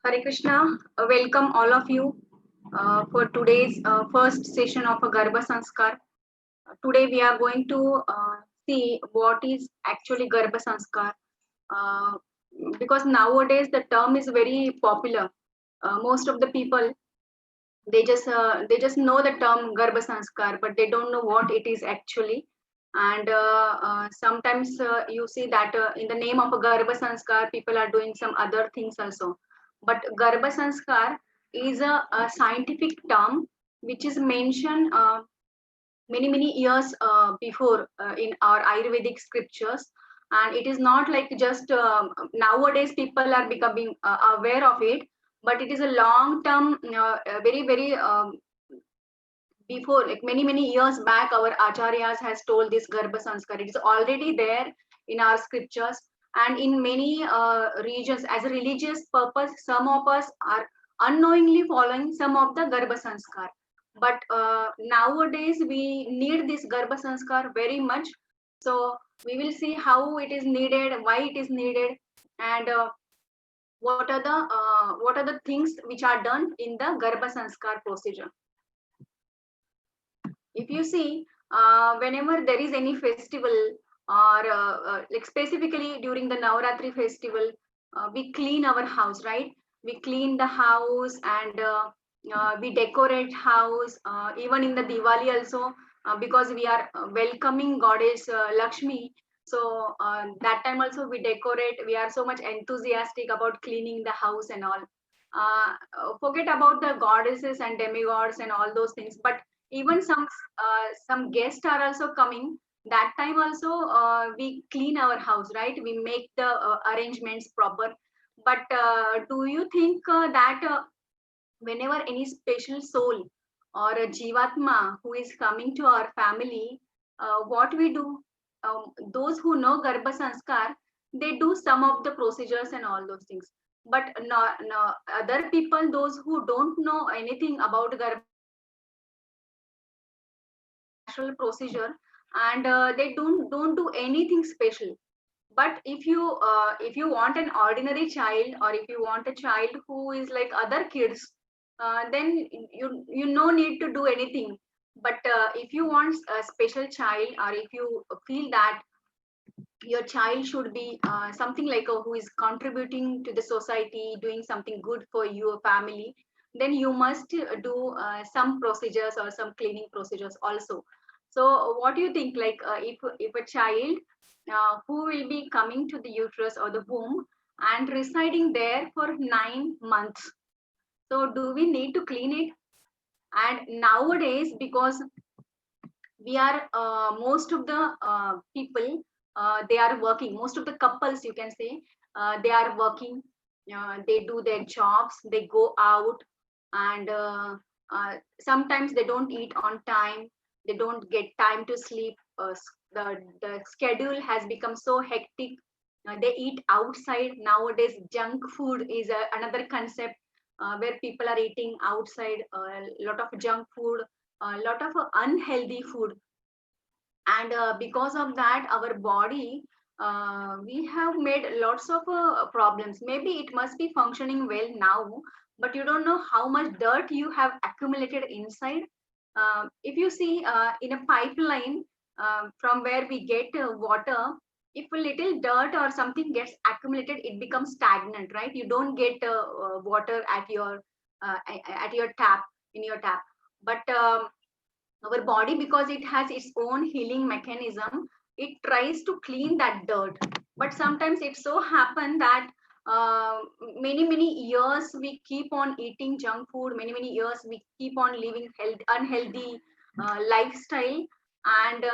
Hare Krishna, welcome all of you for today's first session of a Garbha Sanskar. Today we are going to see what is actually Garbha Sanskar, uh, because nowadays the term is very popular. Most of the people they just know the term Garbha Sanskar, but they don't know what it is actually. And sometimes you see that in the name of a Garbha Sanskar, people are doing some other things also. But Garbha Sanskar is a scientific term which is mentioned many years before in our Ayurvedic scriptures. And it is not like just nowadays people are becoming aware of it, but it is a long term, very before, like many years back, our acharyas has told this Garbha Sanskar. It is already there in our scriptures. And in many regions, as a religious purpose, some of us are unknowingly following some of the Garbha Sanskar. But nowadays we need this Garbha Sanskar very much. So we will see how it is needed, why it is needed, and what are the things which are done in the Garbha Sanskar procedure. If you see, whenever there is any festival, or like specifically during the Navaratri festival, we clean our house, right? We clean the house, and we decorate house, even in the Diwali also, because we are welcoming goddess Lakshmi. So that time also we decorate. We are so much enthusiastic about cleaning the house and all. Forget about the goddesses and demigods and all those things, but even some guests are also coming. That time also we clean our house, right? We make the arrangements proper. But do you think that whenever any special soul or a jivatma who is coming to our family, what we do, those who know Garbha Sanskar, they do some of the procedures and all those things. But no, no, other people, those who don't know anything about Garbha, natural procedure, and they don't do anything special. But if you want an ordinary child, or if you want a child who is like other kids, then you no need to do anything. But if you want a special child, or if you feel that your child should be something like who is contributing to the society, doing something good for your family, then you must do some procedures or some cleaning procedures also. So what do you think, like if a child who will be coming to the uterus or the womb and residing there for 9 months, so do we need to clean it? And nowadays, because we are most of the people, they are working, most of the couples, you can say, they are working, they do their jobs, they go out, and sometimes they don't eat on time, they don't get time to sleep, the schedule has become so hectic. They eat outside nowadays. Junk food is another concept, where people are eating outside a lot of junk food, a lot of unhealthy food. And because of that, our body, we have made lots of problems. Maybe it must be functioning well now, but you don't know how much dirt you have accumulated inside. If you see, in a pipeline, from where we get water, if a little dirt or something gets accumulated, it becomes stagnant, right? You don't get water at your tap, in your tap. But our body, because it has its own healing mechanism, it tries to clean that dirt. But sometimes it so happen that uh, many years we keep on eating junk food, many years we keep on living unhealthy lifestyle. And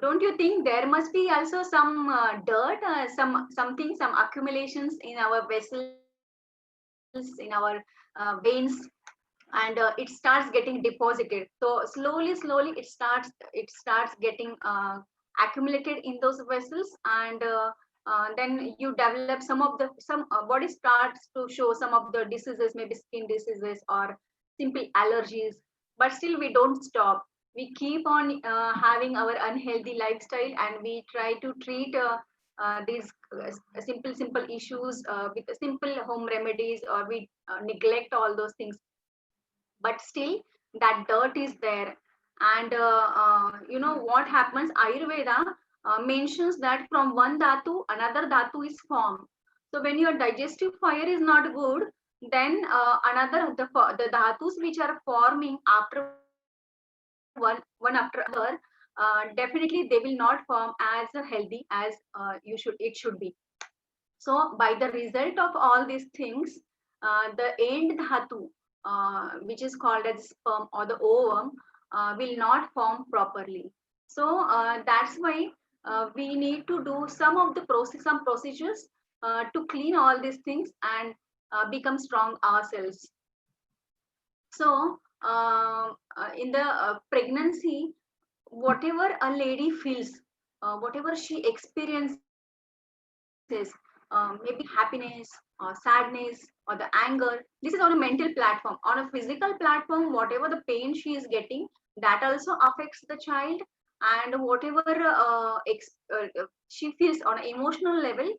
don't you think there must be also some dirt, some accumulations in our vessels, in our veins, and it starts getting deposited. So slowly it starts getting accumulated in those vessels. And then you develop some body starts to show some of the diseases, maybe skin diseases or simple allergies. But still we don't stop. We keep on having our unhealthy lifestyle, and we try to treat these simple issues with simple home remedies, or we neglect all those things, but still that dirt is there. And you know what happens, Ayurveda mentions that from one dhatu another dhatu is formed. So when your digestive fire is not good, then another the dhatus which are forming after one after other, definitely they will not form as healthy as it should be. So by the result of all these things, the end dhatu, which is called as sperm or the ovum, will not form properly. So that's why we need to do some procedures to clean all these things and become strong ourselves. So in the pregnancy, whatever a lady feels, whatever she experiences, maybe happiness or sadness or the anger, this is on a mental platform. On a physical platform, whatever the pain she is getting, that also affects the child. And whatever she feels on an emotional level,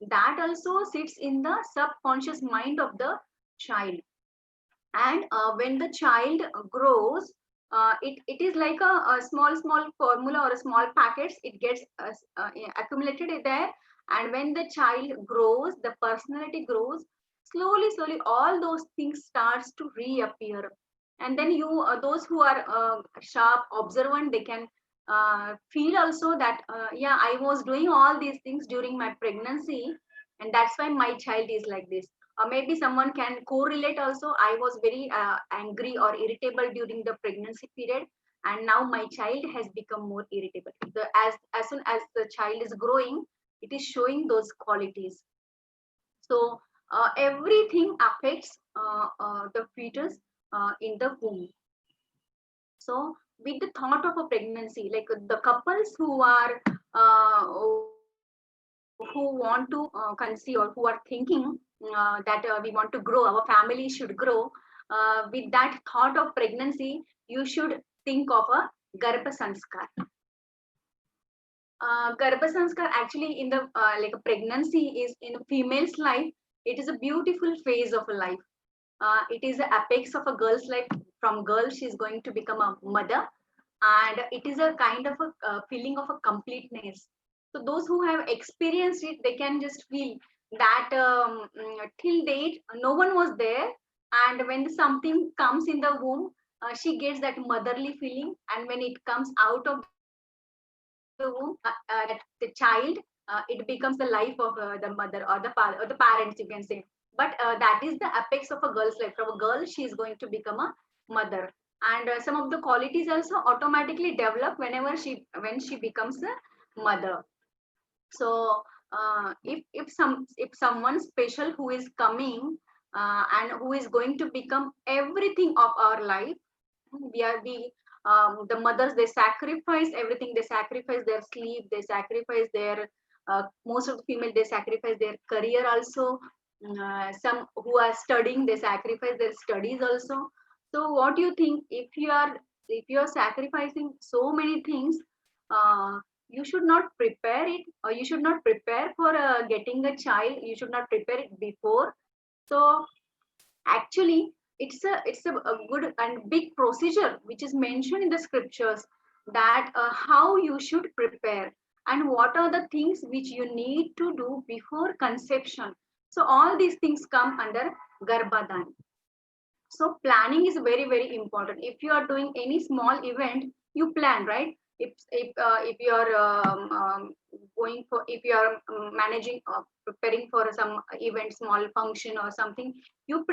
that also sits in the subconscious mind of the child. And when the child grows, it is like a small formula or a small packets, it gets accumulated there. And when the child grows, the personality grows, slowly all those things starts to reappear. And then you those who are sharp observant, they can feel also that yeah, I was doing all these things during my pregnancy, and that's why my child is like this. Or maybe someone can correlate also, I was very angry or irritable during the pregnancy period, and now my child has become more irritable. As soon as the child is growing, it is showing those qualities. So everything affects the fetus in the womb. So with the thought of a pregnancy, like the couples who are who want to conceive, or who are thinking that we want to grow, our family should grow, with that thought of pregnancy, you should think of a Garbha Sanskar. Garbha Sanskar actually in the like a pregnancy is in a female's life. It is a beautiful phase of a life. It is the apex of a girl's life. From girl, she is going to become a mother, and it is a kind of a feeling of a completeness. So those who have experienced it, they can just feel that till date no one was there, and when something comes in the womb, she gets that motherly feeling, and when it comes out of the womb, that the child, it becomes the life of the mother or or the parents, you can say. But that is the apex of a girl's life. From a girl, she is going to become a mother, and some of the qualities also automatically develop when she becomes a mother. So if someone special who is coming and who is going to become everything of our life, we the mothers, they sacrifice everything. They sacrifice their sleep, they sacrifice their most of the female, they sacrifice their career also. Some who are studying, they sacrifice their studies also. So what do you think, if you are sacrificing so many things, uh, you should not prepare it, or you should not prepare for getting a child, you should not prepare it before. So actually it's a good and big procedure which is mentioned in the scriptures, that how you should prepare and what are the things which you need to do before conception. So all these things come under Garbhadan. So planning is very very important. If you are doing any small event, you plan, right? If you are going for, if you are managing preparing for some event, small function or something, you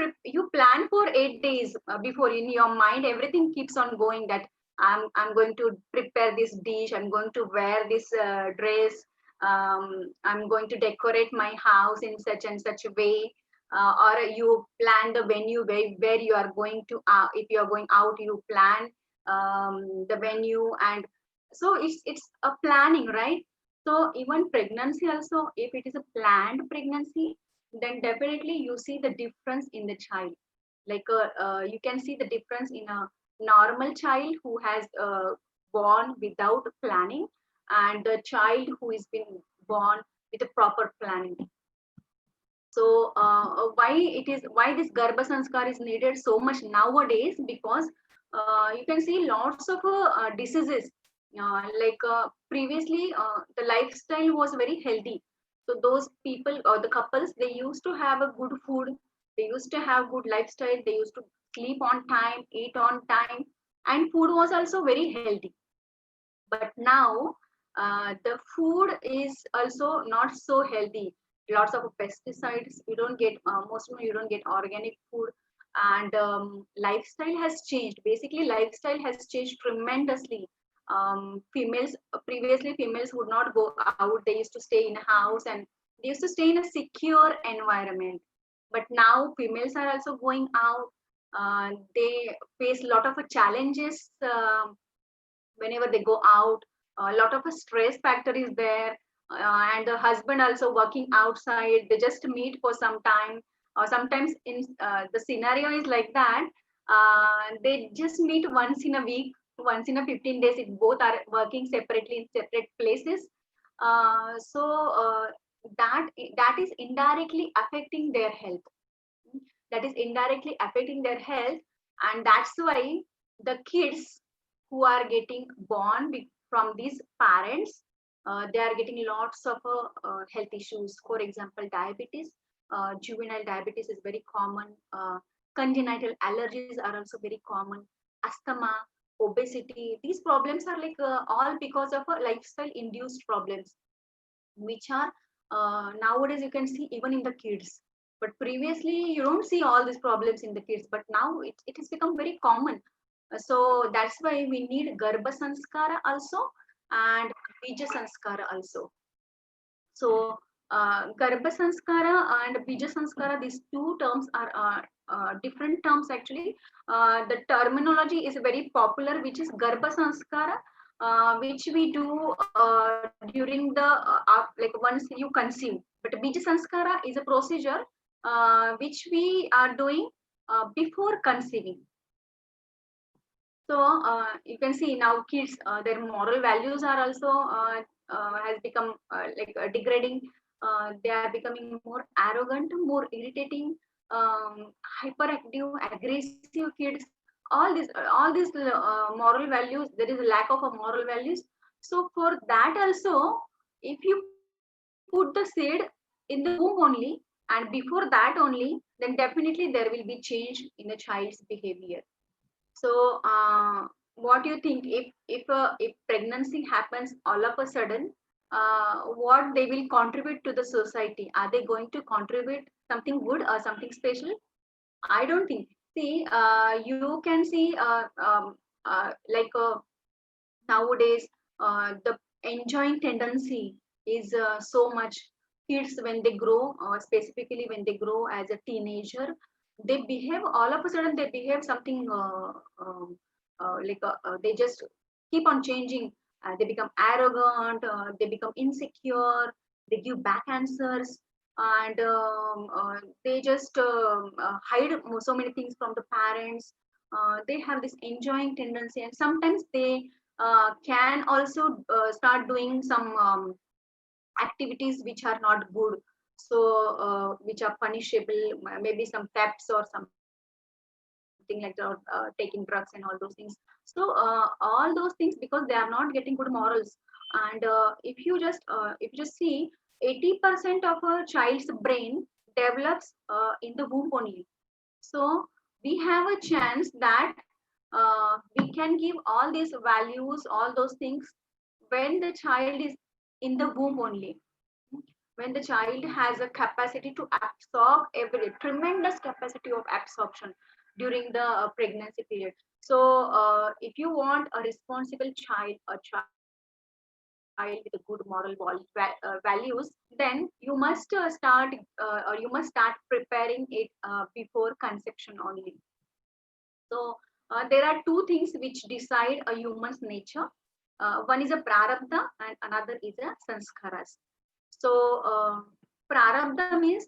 plan for 8 days before. In your mind everything keeps on going, that I'm going to prepare this dish, I'm going to wear this dress, I'm going to decorate my house in such and such a way. Or you plan the venue where you are going to, if you are going out, you plan the venue. And so it's a planning, right? So even pregnancy also, if it is a planned pregnancy, then definitely you see the difference in the child. Like you can see the difference in a normal child who has born without planning, and the child who is been born with a proper planning. So why this Garbha Sanskar is needed so much nowadays? Because you can see lots of diseases. Previously, the lifestyle was very healthy. So those people or the couples, they used to have a good food. They used to have good lifestyle. They used to sleep on time, eat on time, and food was also very healthy. But now the food is also not so healthy. Lots of pesticides. You don't get mostly you don't get organic food, and lifestyle has changed. Basically, lifestyle has changed tremendously. Females previously females would not go out. They used to stay in a house and they used to stay in a secure environment. But now females are also going out. They face a lot of challenges. Whenever they go out, a lot of a stress factor is there, and the husband also working outside, they just meet for some time, or sometimes in the scenario is like that, they just meet once in a week, once in a 15 days, if both are working separately in separate places. So that is indirectly affecting their health. That is indirectly affecting their health, and that's why the kids who are getting born from these parents, they are getting lots of health issues. For example, diabetes. Juvenile diabetes is very common. Congenital allergies are also very common. Asthma, obesity, these problems are like all because of lifestyle induced problems, which are nowadays you can see even in the kids. But previously you don't see all these problems in the kids, but now it has become very common. So that's why we need Garbha Sanskara also and Bija Sanskara also. So Garbha Sanskara and Bija Sanskara, these two terms are different terms actually. The terminology is very popular, which is Garbha Sanskara, which we do during the like once you conceive. But Bija Sanskara is a procedure which we are doing before conceiving. So you can see now kids, their moral values are also has become degrading. They are becoming more arrogant, more irritating, hyperactive, aggressive kids. All these moral values. There is a lack of moral values. So for that also, if you put the seed in the womb only, and before that only, then definitely there will be change in the child's behavior. So, what do you think if pregnancy happens all of a sudden, what they will contribute to the society? Are they going to contribute something good or something special? I don't think. See, you can see nowadays the enjoying tendency is so much. Kids when they grow, specifically when they grow as a teenager, they behave all of a sudden they behave something they just keep on changing. They become arrogant, they become insecure, they give back answers, and they just hide so many things from the parents. They have this enjoying tendency, and sometimes they can also start doing some activities which are not good, so which are punishable, maybe some thefts or something like that, taking drugs and all those things. So all those things, because they are not getting good morals. And if you just see, 80% of a child's brain develops in the womb only. So we have a chance that we can give all these values, all those things, when the child is in the womb only. When the child has a capacity to absorb every tremendous capacity of absorption during the pregnancy period. So if you want a responsible child, a child with a good moral values, then you must start preparing it before conception only. So there are two things which decide a human's nature. One is a prarabdha and another is a sanskaras. So prarabdha means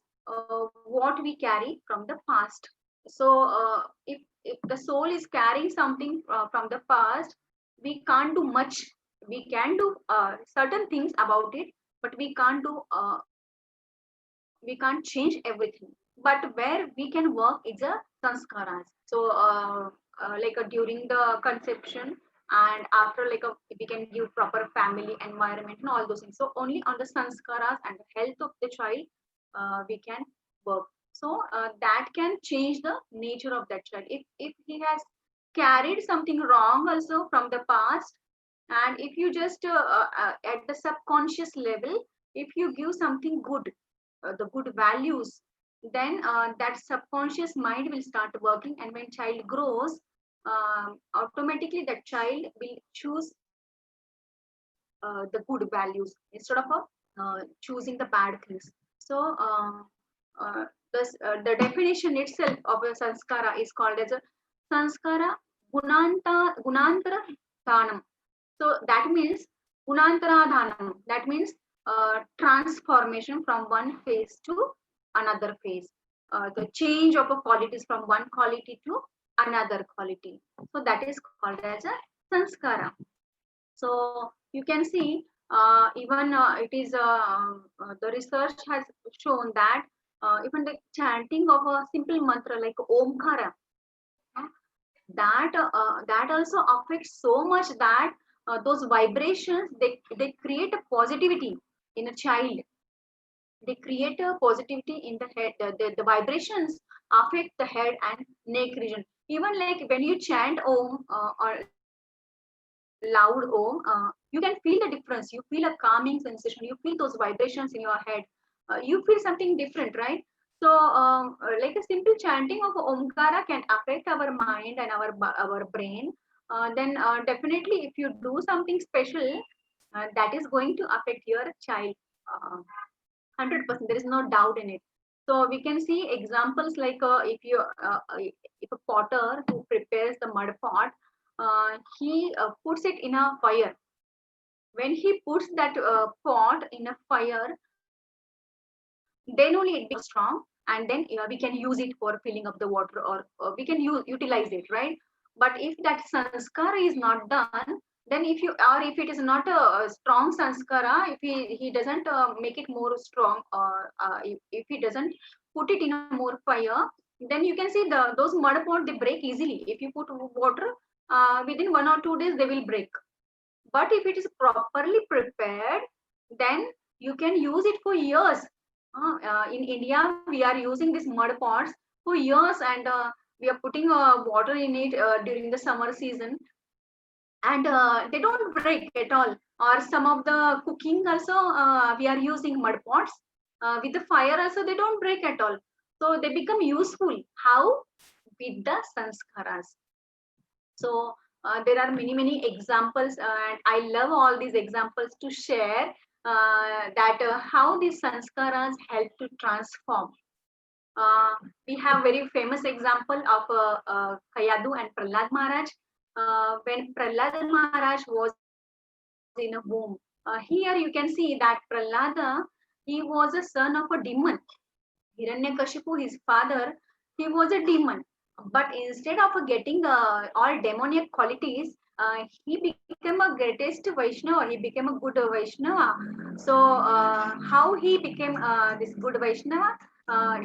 what we carry from the past. So if the soul is carrying something from the past, we can't do much. We can do certain things about it, but we can't do we can't change everything. But where we can work is a sanskaras. So during the conception and after, we can give proper family environment and all those things. So only on the sanskaras and the health of the child we can work. So that can change the nature of that child. If he has carried something wrong also from the past, and if you just at the subconscious level, if you give something good, the good values, then that subconscious mind will start working, and when child grows, automatically that child will choose the good values instead of choosing the bad things. So the definition itself of a sanskara is called as a sanskara gunantara dhanam. So that means gunantara dhanam, that means transformation from one phase to another phase, the change of a qualities from one quality to another quality. So that is called as a sanskara. So you can see, even it is the research has shown that even the chanting of a simple mantra like Omkara, uh, that also affects so much that those vibrations, they create a positivity in a child. They create a positivity in the head. The vibrations affect the head and neck region. Even like when you chant Om or loud Om, you can feel the difference. You feel a calming sensation. You feel those vibrations in your head. You feel something different, right? So, like a simple chanting of Omkara can affect our mind and our brain. Then definitely, if you do something special, that is going to affect your child. 100%. There is no doubt in it. So we can see examples like if a potter who prepares the mud pot, he puts it in a fire. When he puts that pot in a fire, then only it becomes strong, and then we can use it for filling up the water, or we can utilize it, right? But if that sanskara is not done, then if it is not a strong sanskara, if he doesn't make it more strong, or if he doesn't put it in a more fire, then you can see those mud pot, they break easily. If you put water, within 1 or 2 days they will break. But if it is properly prepared, then you can use it for years. In India, we are using these mud pots for years, and we are putting water in it during the summer season, and they don't break at all. Or some of the cooking also, we are using mud pots with the fire also, they don't break at all. So they become useful. How? With the sanskaras. So there are many examples, and I love all these examples to share that how these sanskaras help to transform. Uh, we have very famous example of Kayadu and Prahlad Maharaj. When Prahlad Maharaj was in a womb, here you can see that Prahlada, he was a son of a demon. Hiranyakashipu, his father, he was a demon. But instead of getting all demoniac qualities, he became a greatest Vaishnava. He became a good Vaishnava. So, how he became this good Vaishnava?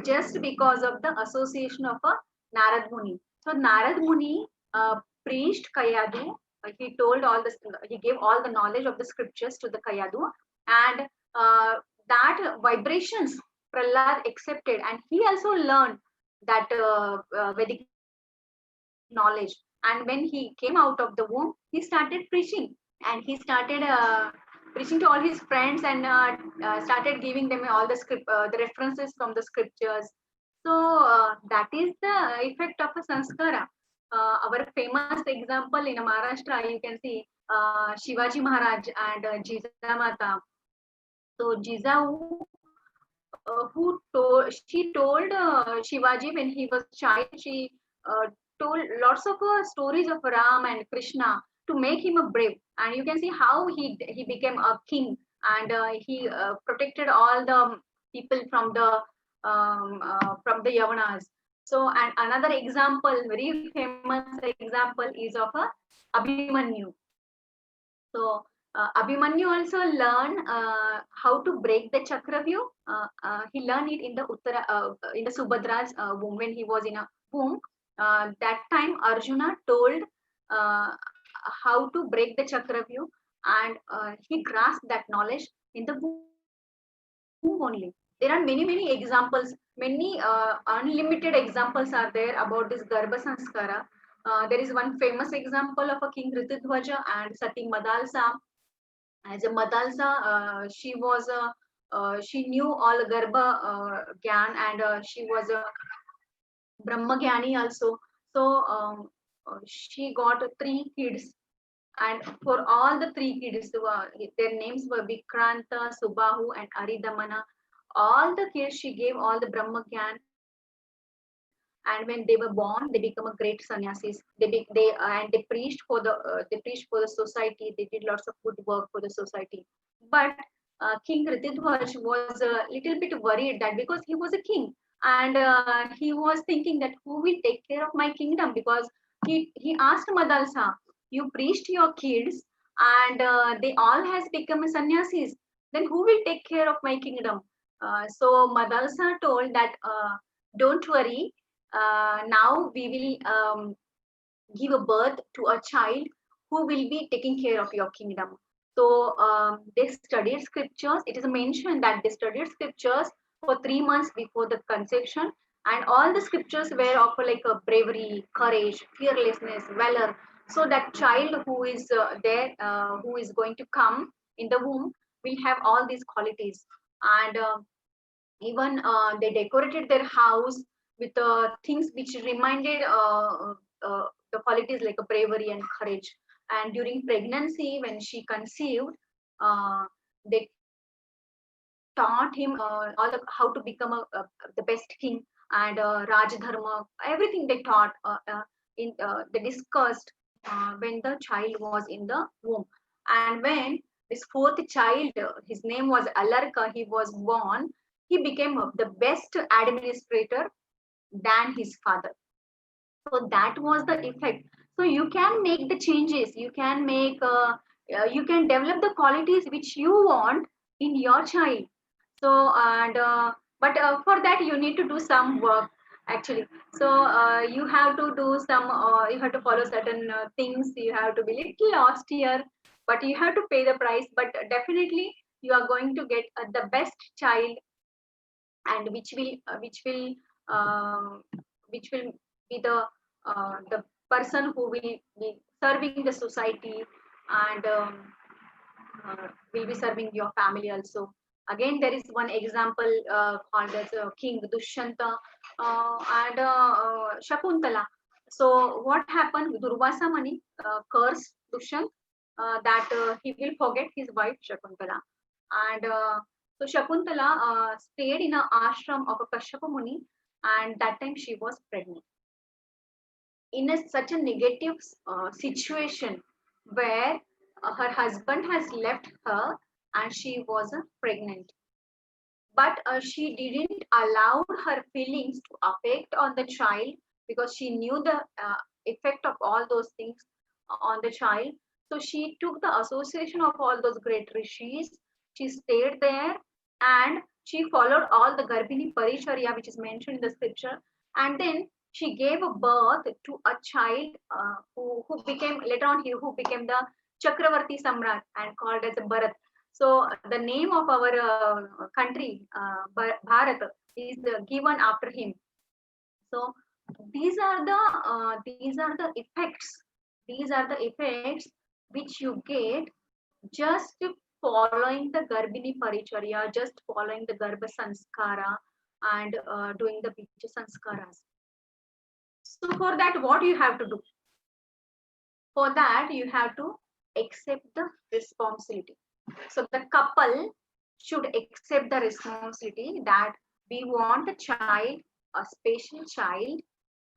Just because of the association of a Narad Muni. So, Narad Muni preached Kayadu. He told he gave all the knowledge of the scriptures to the Kayadu, and that vibrations Prahlad accepted, and he also learned that Vedic knowledge. And when he came out of the womb, he started preaching, and he started preaching to all his friends, and started giving them all the references from the scriptures. So that is the effect of a sanskara. Our famous example in Maharashtra, you can see Shivaji Maharaj and Jizamata. So Jizawu, she told Shivaji when he was child, she told lots of stories of Ram and Krishna to make him a brave. And you can see how he became a king, and he protected all the people from the Yavanas. So, and another example, very famous example, is of a Abhimanyu. So Abhimanyu also learned how to break the Chakravyuh. He learned it in the in the Subhadra's womb when he was in a womb. That time Arjuna told uh, how to break the Chakravyuh, and he grasped that knowledge in the womb only. There are many examples, many unlimited examples are there about this Garbha Sanskara. There is one famous example of a King Ritudhwaja and Sati Madalsa. As a Madalsa, she knew all Garbha Gyan, and she was a Brahmagyani also. So she got three kids, and for all the three kids, their names were Vikranta, Subahu, and Aridamana. All the kids she gave all the Brahmagyan, and when they were born, they become a great sannyasis. They preached for the society. They did lots of good work for the society. But King Ritidhwaj was a little bit worried that because he was a king, and he was thinking that who will take care of my kingdom, because he asked Madalsa, you preached your kids and they all has become sannyasis, then who will take care of my kingdom? So Madalsa told that don't worry, now we will give a birth to a child who will be taking care of your kingdom. So they studied scriptures. It is mentioned that they studied scriptures for 3 months before the conception, and all the scriptures were of like a bravery, courage, fearlessness, valor. So that child who is who is going to come in the womb, will have all these qualities. And even they decorated their house with things which reminded the qualities like a bravery and courage. And during pregnancy, when she conceived, they taught him all how to become the best king, and Raj Dharma, everything they taught. They discussed when the child was in the womb. And when this fourth child, his name was Alarka, he was born, he became the best administrator than his father. So that was the effect. So you can make the changes, you can develop the qualities which you want in your child. So and but for that you need to do some work actually. So you have to do some you have to follow certain things, you have to be little austere, but you have to pay the price. But definitely you are going to get the best child, and uh, which will be the person who will be serving the society, and will be serving your family also. Again, there is one example called as King Dushyanta and Shakuntala. So what happened? Durvasa Mani cursed Dushyant that he will forget his wife Shakuntala. And so Shakuntala stayed in an ashram of a Kashyapa Muni, and that time she was pregnant. In such a negative situation where her husband has left her and she was pregnant, but she didn't allow her feelings to affect on the child, because she knew the effect of all those things on the child. So she took the association of all those great rishis, she stayed there, and she followed all the Garbhini Paricharya which is mentioned in the scripture. And then she gave a birth to a child who became later on who became the Chakravarti Samrat and called as Bharat. So the name of our country, Bharat, is given after him. So these are the effects. These are the effects which you get just following the Garbhini Paricharya, just following the Garbha Sanskara, and doing the Bija Sanskaras. So for that, what you have to do? For that, you have to accept the responsibility. So the couple should accept the responsibility that we want a child, a special child,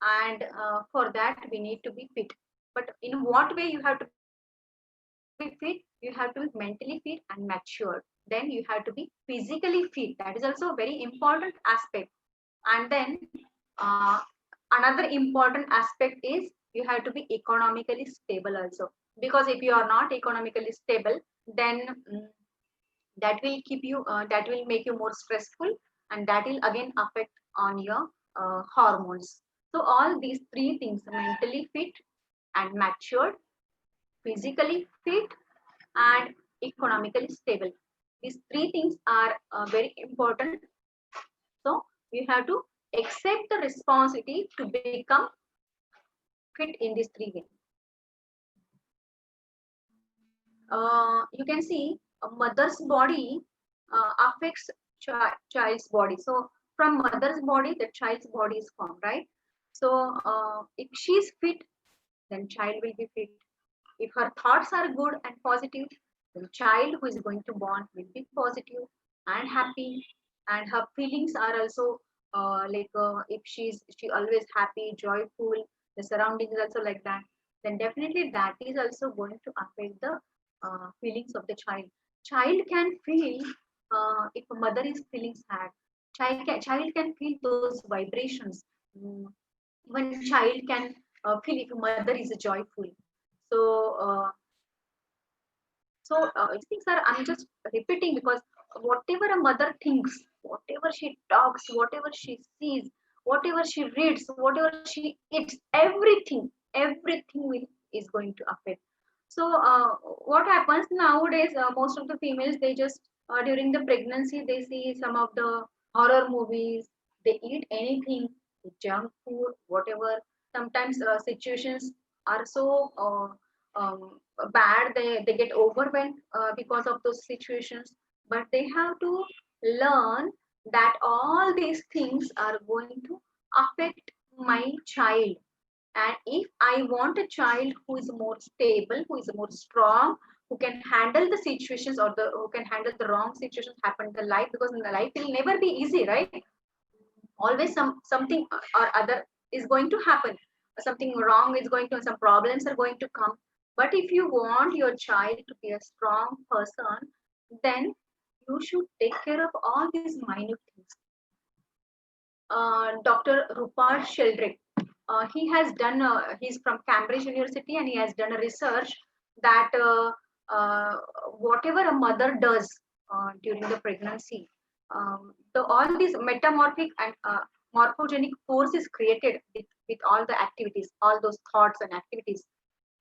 and for that we need to be fit. But in what way you have to be fit? You have to be mentally fit and matured. Then you have to be physically fit. That is also a very important aspect. And then uh, another important aspect is you have to be economically stable also, because if you are not economically stable, then that will keep you that will make you more stressful, and that will again affect on your hormones. So all these three things, mentally fit and matured, physically fit, and economically stable, these three things are very important. So you have to accept the responsibility to become fit in these three ways. You can see a mother's body affects child's body. So from mother's body, the child's body is formed, right? So if she's fit, then child will be fit. If her thoughts are good and positive, then child who is going to born will be positive and happy, and her feelings are also if she always happy, joyful, the surroundings also like that, then definitely that is also going to affect the feelings of the child. Child can feel if a mother is feeling sad. Child can feel those vibrations. Mm, Even child can feel if a mother is joyful. So these things are, I'm just repeating because whatever a mother thinks, whatever she talks, whatever she sees, whatever she reads, whatever she eats, everything is going to affect. So what happens nowadays? Most of the females, they just during the pregnancy they see some of the horror movies. They eat anything, junk food, whatever. Sometimes situations are so bad, they get overwhelmed because of those situations, but they have to learn that all these things are going to affect my child. And if I want a child who is more stable, who is more strong, who can handle the situations, or the who can handle the wrong situations happen in the life, because in the life will never be easy, right? Always something or other is going to happen. Something wrong is going to, some problems are going to come. But if you want your child to be a strong person, then you should take care of all these minute things. Dr. Rupert Sheldrake, he has done he's from Cambridge University, and he has done a research that whatever a mother does during the pregnancy, all these metamorphic and morphogenic force is created with all the activities, all those thoughts and activities,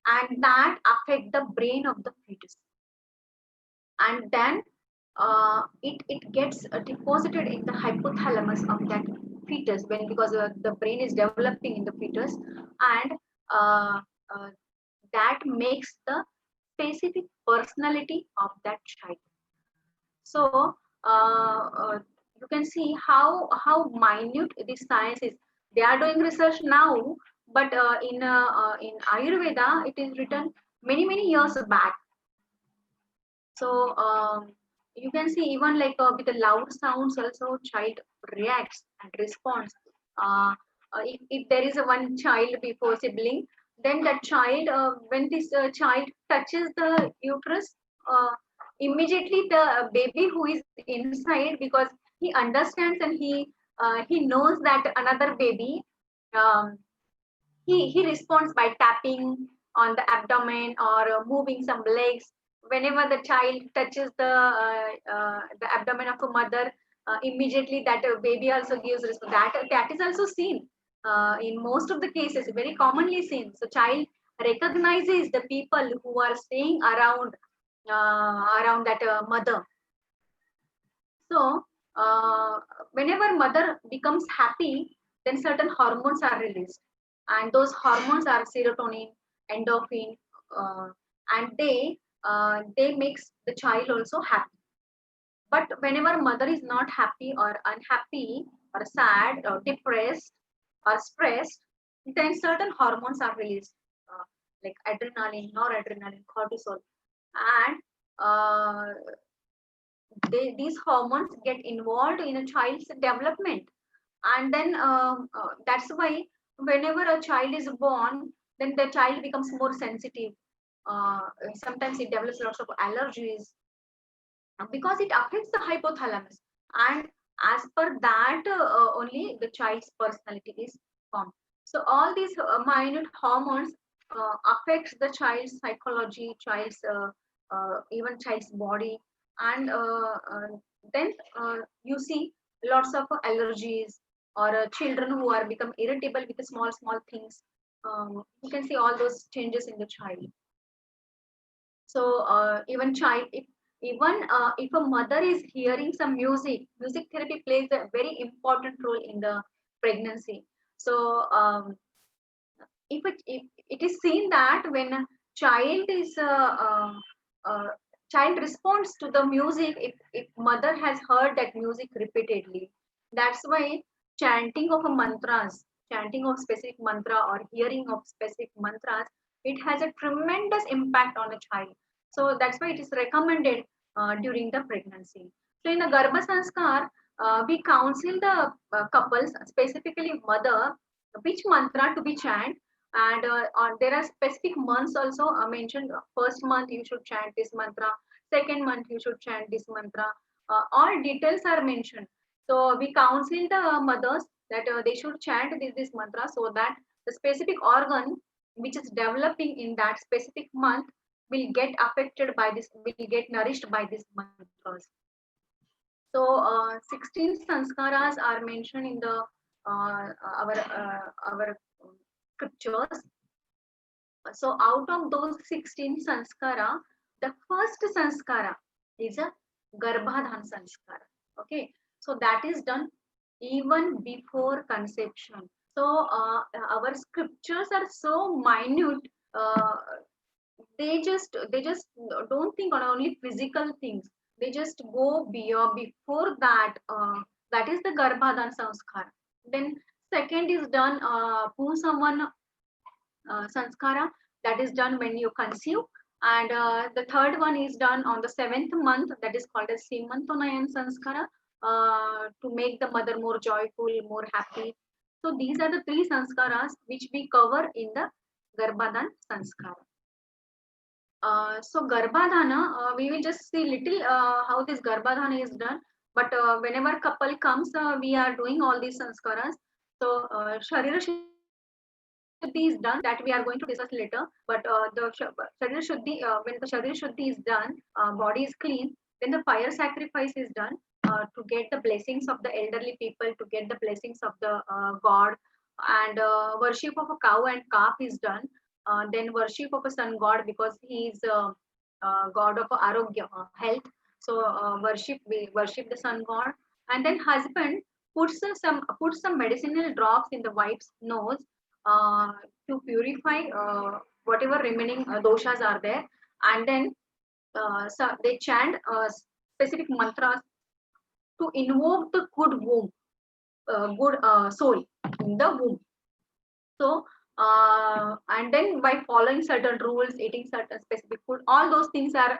and that affect the brain of the fetus. And then it gets deposited in the hypothalamus of that fetus, when because the brain is developing in the fetus, and uh, uh, that makes the specific personality of that child. So you can see how minute this science is. They are doing research now, but in Ayurveda it is written many years back. So you can see even like with the loud sounds also child reacts and responds. If there is a one child before sibling, then that child, when this child touches the uterus, immediately the baby who is inside, because he understands and he knows that another baby, um, he responds by tapping on the abdomen or moving some legs. Whenever the child touches the abdomen of a mother, immediately that baby also gives response. That is also seen in most of the cases, very commonly seen. So child recognizes the people who are staying around that mother. So whenever mother becomes happy, then certain hormones are released, and those hormones are serotonin, endorphin, uh, and they makes the child also happy. But whenever mother is not happy or unhappy or sad or depressed or stressed, then certain hormones are released, uh, like adrenaline, noradrenaline, cortisol, and uh, these hormones get involved in a child's development. And then that's why whenever a child is born, then the child becomes more sensitive. uh, Sometimes it develops lots of allergies, because it affects the hypothalamus, and as per that only the child's personality is formed. So all these minute hormones affects the child's psychology, child's even child's body, and then you see lots of allergies, or children who are become irritable with the small things. You can see all those changes in the child. So even child, if even if a mother is hearing some music, music therapy plays a very important role in the pregnancy. So if it is seen that when a child is child responds to the music, if mother has heard that music repeatedly, that's why chanting of a mantras, chanting of specific mantra or hearing of specific mantras, it has a tremendous impact on a child. So that's why it is recommended during the pregnancy. So in the Garbha Sanskar, we counsel the couples, specifically mother, which mantra to be chant, and there are specific months also mentioned. First month you should chant this mantra, second month you should chant this mantra. All details are mentioned. So we counsel the mothers that they should chant this mantra, so that the specific organ which is developing in that specific month will get affected by this, will get nourished by these mantras. So 16 sanskaras are mentioned in the our scriptures. So out of those 16 sanskara, the first sanskara is a Garbhadhan sanskara. Okay, so that is done even before conception. So our scriptures are so minute. Uh, they just don't think on only physical things. They just go beyond before that. That is the Garbhadhan sanskara. Then second is done Pusavan sanskara, that is done when you conceive, and the third one is done on the seventh month, that is called as Simantonayan sanskara, to make the mother more joyful, more happy. So these are the three sanskaras which we cover in the Garbhadan sanskara. So Garbhadhana, we will just see little how this Garbhadhana is done. But whenever couple comes, we are doing all these sanskaras. So Sharira Shuddhi is done, that we are going to discuss later. But the Sharira Shuddhi, when the Sharira Shuddhi is done, body is clean. Then the fire sacrifice is done to get the blessings of the elderly people, to get the blessings of the God, and worship of a cow and calf is done. Then worship of a sun god, because he is god of arogya, health. So worship, we worship the sun god. And then husband puts some medicinal drops in the wife's nose uh, to purify whatever remaining doshas are there. And then so they chant specific mantras to invoke the good womb, good soul in the womb. So and then by following certain rules, eating certain specific food, all those things are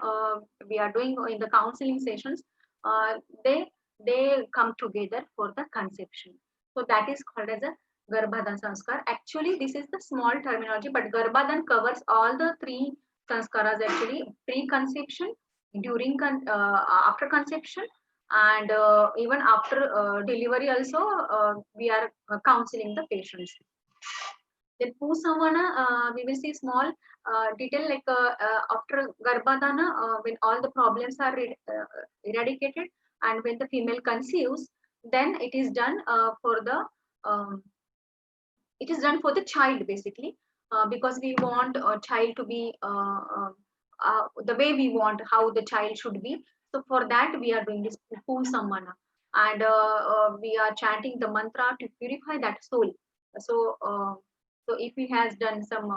we are doing in the counseling sessions. uh, they they come together for the conception. So that is called as a Garbhadan sanskar. Actually this is the small terminology, but Garbhadan covers all the three sanskaras actually: pre-conception, during after conception, and even after delivery also. We are counseling the patients. Then Pusavana, we will see small detail, like after Garbhadana, when all the problems are eradicated, and when the female conceives, then um, it is done for the child basically, because we want a child to be the way we want how the child should be. So for that we are doing this Pusamana, and we are chanting the mantra to purify that soul. So so if he has done some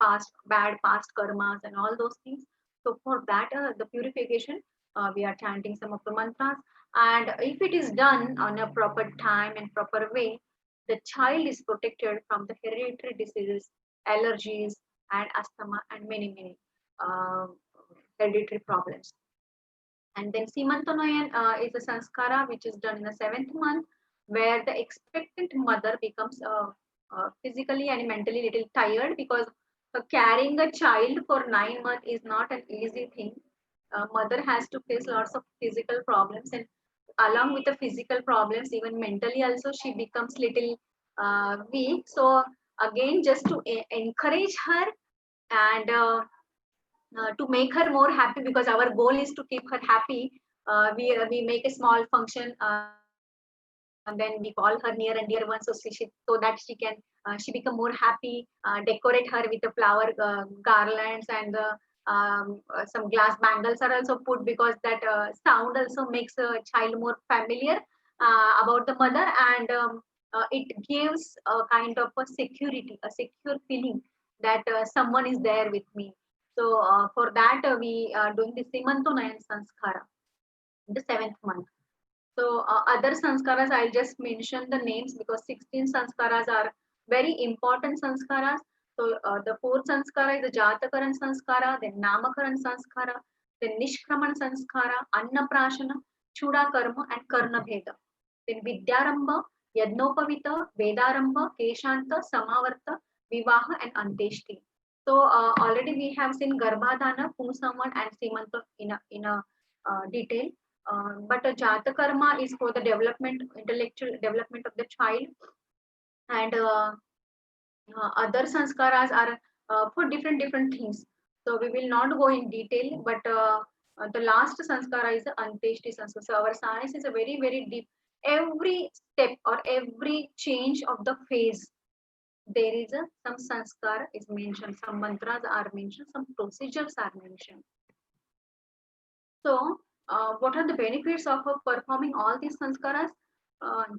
past karmas and all those things, so for that the purification, we are chanting some of the mantras. And if it is done on a proper time and proper way, the child is protected from the hereditary diseases, allergies, and asthma, and many uh, hereditary problems. And then Simantanoyan is a sanskara which is done in the seventh month, where the expectant mother becomes physically and mentally little tired, because carrying a child for 9 months is not an easy thing. Mother has to face lots of physical problems, and along with the physical problems, even mentally also she becomes little weak. So again, just to encourage her, and to make her more happy, because our goal is to keep her happy. We make a small function, and then we call her near and dear one, so that she become more happy. Decorate her with the flower garlands, and some glass bangles are also put, because that sound also makes a child more familiar about the mother, and it gives a kind of a security, a secure feeling that someone is there with me. So for that, we are doing the Simantonayan Sanskara in the 7th month. So other sanskaras, I'll just mention the names, because 16 sanskaras are very important sanskaras. So the fourth sanskara is the Jatakaran sanskara, then Namakaran sanskara, then Nishkraman sanskara, Annaprashana, Chuda karma, and Karna bheda. Then Vidyaramba, Yadnopavita, Vedaramba, Keshanta, Samavarta, Vivaha, and Anteshti. So already we have seen Garbhadana, Pusaman, and Simanta in a detail. But a Jata karma is for the development, intellectual development of the child, and other sanskaras are for different things. So we will not go in detail, but the last sanskara is the Anteshti sanskara. So our science is a very deep. Every step or every change of the phase, there is some sanskar is mentioned, some mantras are mentioned, some procedures are mentioned. So, what are the benefits of performing all these sanskaras?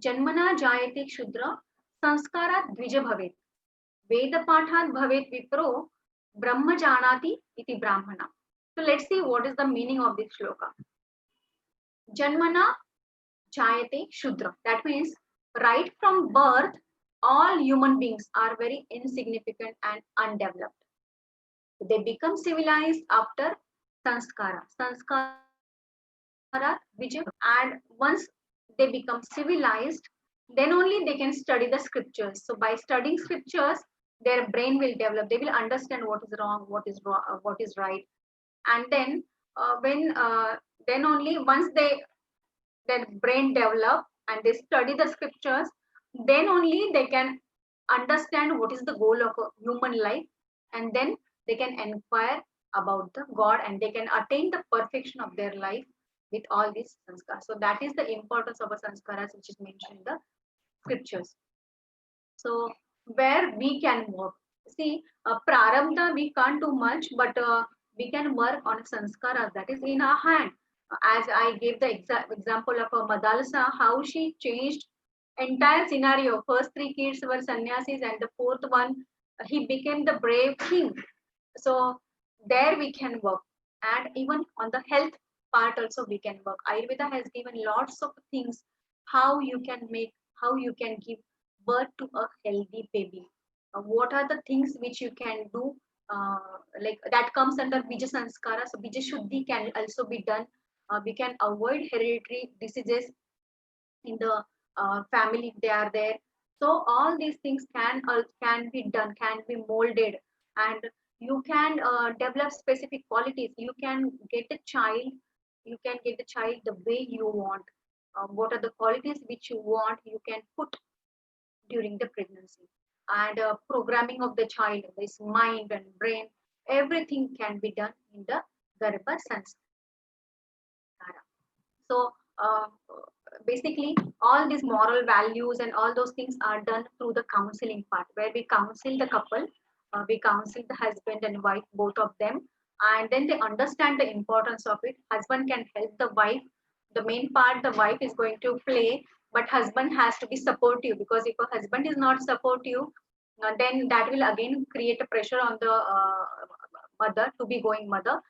Janmana jayate shudra, sanskara dvija bhavet, Veda pathat bhavet vipro, Brahma janati iti brahmana. So, let's see what is the meaning of this shloka. Janmana jayate shudra. That means, right from birth, all human beings are very insignificant and undeveloped. They become civilized after sanskara. Which, and once they become civilized, then only they can study the scriptures. So by studying scriptures, their brain will develop. They will understand what is wrong, what is right, and then when then only once their brain develop and they study the scriptures, then only they can understand what is the goal of a human life, and then they can inquire about the God, and they can attain the perfection of their life with all these sanskars. So that is the importance of a sanskaras, which is mentioned in the scriptures. So where we can work, see, prarabdha we can't do much, but we can work on sanskara that is in our hand. As I gave the example of Madalsa, how she changed entire scenario. First three kids were sannyasis, and the fourth one, he became the brave king. So there we can work, and even on the health part also we can work. Ayurveda has given lots of things how you can make, how you can give birth to a healthy baby. What are the things which you can do? Like that comes under bija sanskara. So bija shuddhi can also be done. We can avoid hereditary diseases in the family if they are there. So all these things can be done, can be molded, and you can develop specific qualities. You can get a child, you can get the child the way you want. What are the qualities which you want, you can put during the pregnancy, and programming of the child, this mind and brain, everything can be done in the Garbha Sanskara. So basically, all these moral values and all those things are done through the counseling part, where we counsel the couple, we counsel the husband and wife, both of them, and then they understand the importance of it. Husband can help the wife. The main part the wife is going to play, but husband has to be supportive, because if a husband is not supportive, then that will again create a pressure on the mother to be going mother,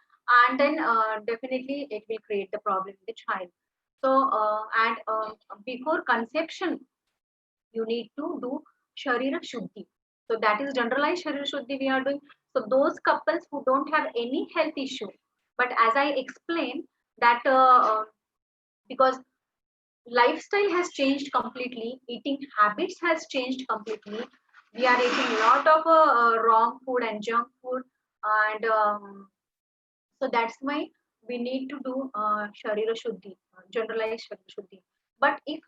and then definitely it will create the problem in the child. So and before conception, you need to do Sharira Shuddhi. So that is generalized Sharira Shuddhi we are doing. So those couples who don't have any health issue, but as I explained that because lifestyle has changed completely, eating habits has changed completely. We are eating a lot of wrong food and junk food, and so that's why we need to do Sharira Shuddhi, generalized Sharira Shuddhi. But if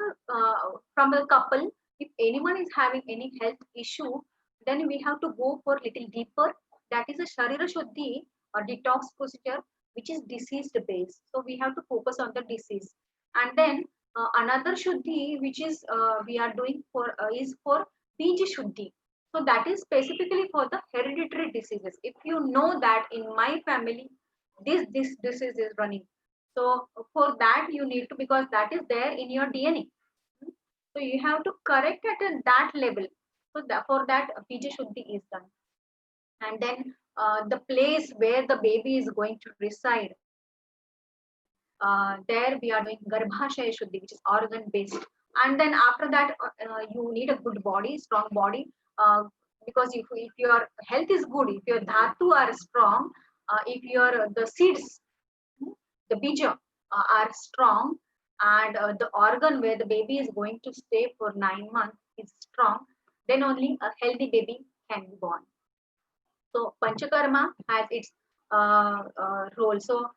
from a couple, if anyone is having any health issue, then we have to go for little deeper. That is a Sharira Shuddhi. detox procedure, which is diseased based. So we have to focus on the disease. And then another Shuddhi, which is we are doing for is for Bija Shuddhi. So that is specifically for the hereditary diseases. If you know that in my family, this disease is running. So for that you need to, because that is there in your DNA. So you have to correct that level. So that, for that Bija Shuddhi is done. And then the place where the baby is going to reside, there we are doing Garbhashaya Shuddhi, which is organ based. And then after that, you need a good body, strong body, uh, because if your health is good, if your dhatu are strong, if your the seeds, the bija are strong, and the organ where the baby is going to stay for 9 months is strong, then only a healthy baby can be born. So Panchakarma has its role. So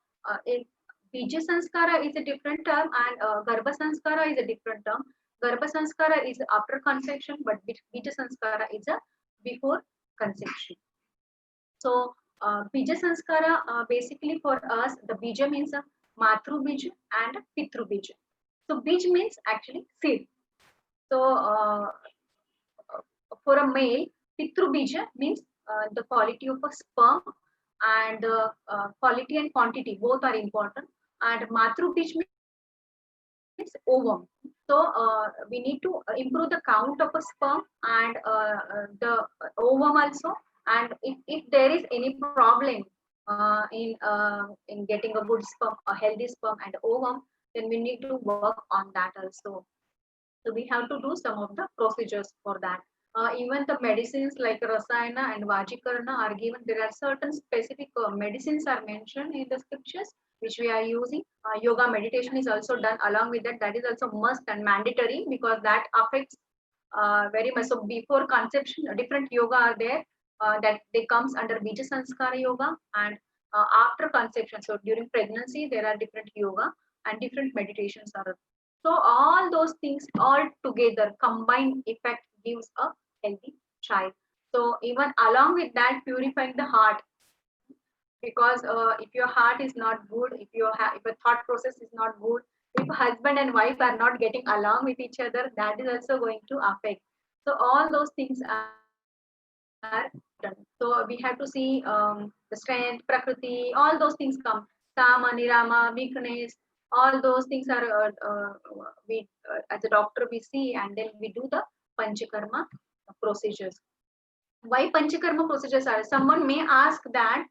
Bija Sanskara is a different term, and Garbha Sanskara is a different term. Garbha Sanskara is after conception, but Bija Sanskara is a before conception. So Bija Sanskara, basically for us, the Bija means a Matru Bij and Pitru Bij. So Bij means actually seed. So for a male, Pitru Bija means the quality of a sperm, and quality and quantity both are important. And Matru Bij means ovum. So we need to improve the count of a sperm and the ovum also. And if there is any problem in getting a good sperm, a healthy sperm and ovum, then we need to work on that also. So we have to do some of the procedures for that. Even the medicines like Rasayana and Vajikarna are given. There are certain specific medicines are mentioned in the scriptures which we are using. Yoga meditation is also done along with that. That is also must and mandatory, because that affects very much. So before conception, different yoga are there that they comes under Bija Sanskara yoga, and after conception, so during pregnancy, there are different yoga and different meditations are. So all those things all together combined effect gives a healthy child. So even along with that, purifying the heart, because if your heart is not good, if your thought process is not good, if husband and wife are not getting along with each other, that is also going to affect. So all those things are done. So we have to see the strength, prakriti, all those things come. Sama, nirama, weakness, all those things are we as a doctor we see, and then we do the panchakarma procedures. Why panchakarma procedures are? Someone may ask that